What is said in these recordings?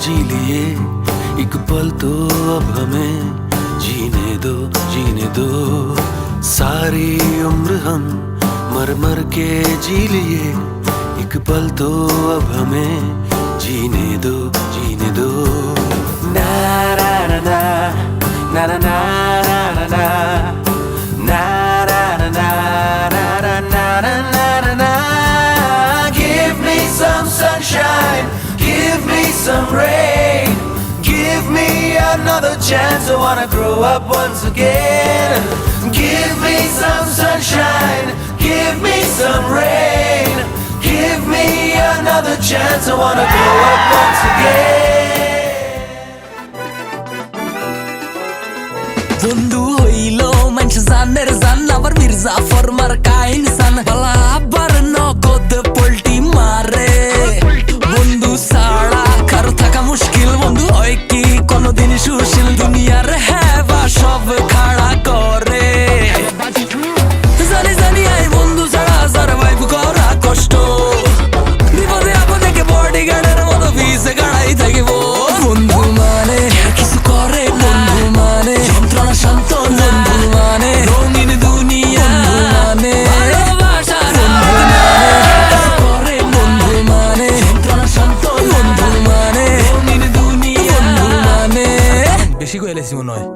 जी लिए, एक पल तो अब हमें जीने दो। सारी उम्र हम मर मर के जी लिए, एक पल तो अब हमें जीने दो। ना ना ना ना ना ना ना ना ना na na na na na na na na na. Give me some sunshine, give me some rain, give me another chance. I wanna grow up once again. Give me some sunshine, give me some rain, give me another chance. I wanna grow up once again. বন্ধু হইল মানুষ জানের জান, আবার Mirza former কাইন সান, বালা আবার নগদ poultry মারে। বন্ধু ছাড়া কারো থাকা মুশকিল, বন্ধু হয় কি কোনদিন সুশীল, দুনিয়ার হেবা সব খাড়া করে। জানি জানি আই বন্ধু ছাড়া সারভাইভ করা কষ্ট, বিপদে আপদে কে বডিগার্ডের মতো পিছে গাড়াই থাকিব। বন্ধু মানে কিছু করে না, বন্ধু মানে যন্ত্রণা শান্ত, বন্ধু মানে রঙিন দুনিয়া, বন্ধু মানে ভালোবাসার, বন্ধু মানে কিছু করে, বন্ধু মানে যন্ত্রণা শান্ত, বন্ধু মানে রঙিন দুনিয়া, বন্ধু মানে। বেশি কইলেছি মনে হয়।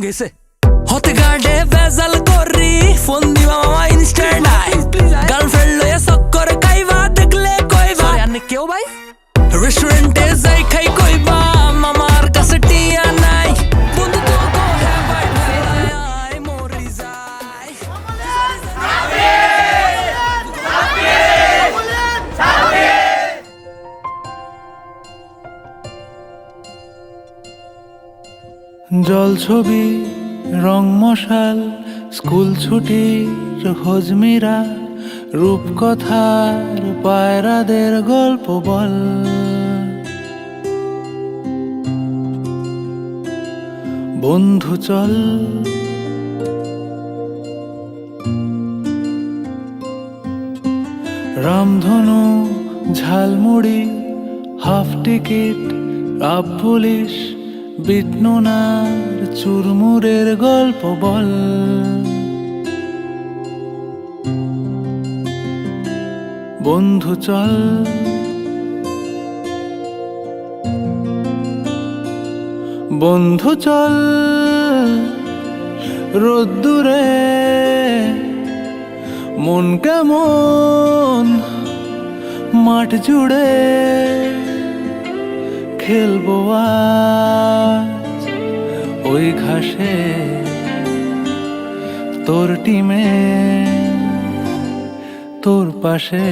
গেছে হতে গার্ডে বেজাল করি, ফোন দিবা মামা ইনস্ট্যান্ট আই, গার্লফ্রেন্ড লয়ে চক্কর খাইবা, দেখলে কইবা আনে কেউ ভাই, রেস্টুরেন্টে যাই খাই কইবা মামার কাছে টিয়া নাই। বন্ধু তো কো হ্যাঁ ভাই আই মরি যাই। জল ছবি রং মশাল, স্কুল ছুটির হজমিরা, রূপকথার পায়রাদের গল্প বল। বন্ধু চল রামধনু, ঝালমুড়ি, হাফ টিকিট, আপ পুলিশ, বিটনুনার চুরমুরের গল্প বল। বন্ধু চল বন্ধু চল রোদ্দুরে, মন কেমন মাঠ জুড়ে, খেলবো আজ ওই ঘাসে তোর টিমে তোর পাশে।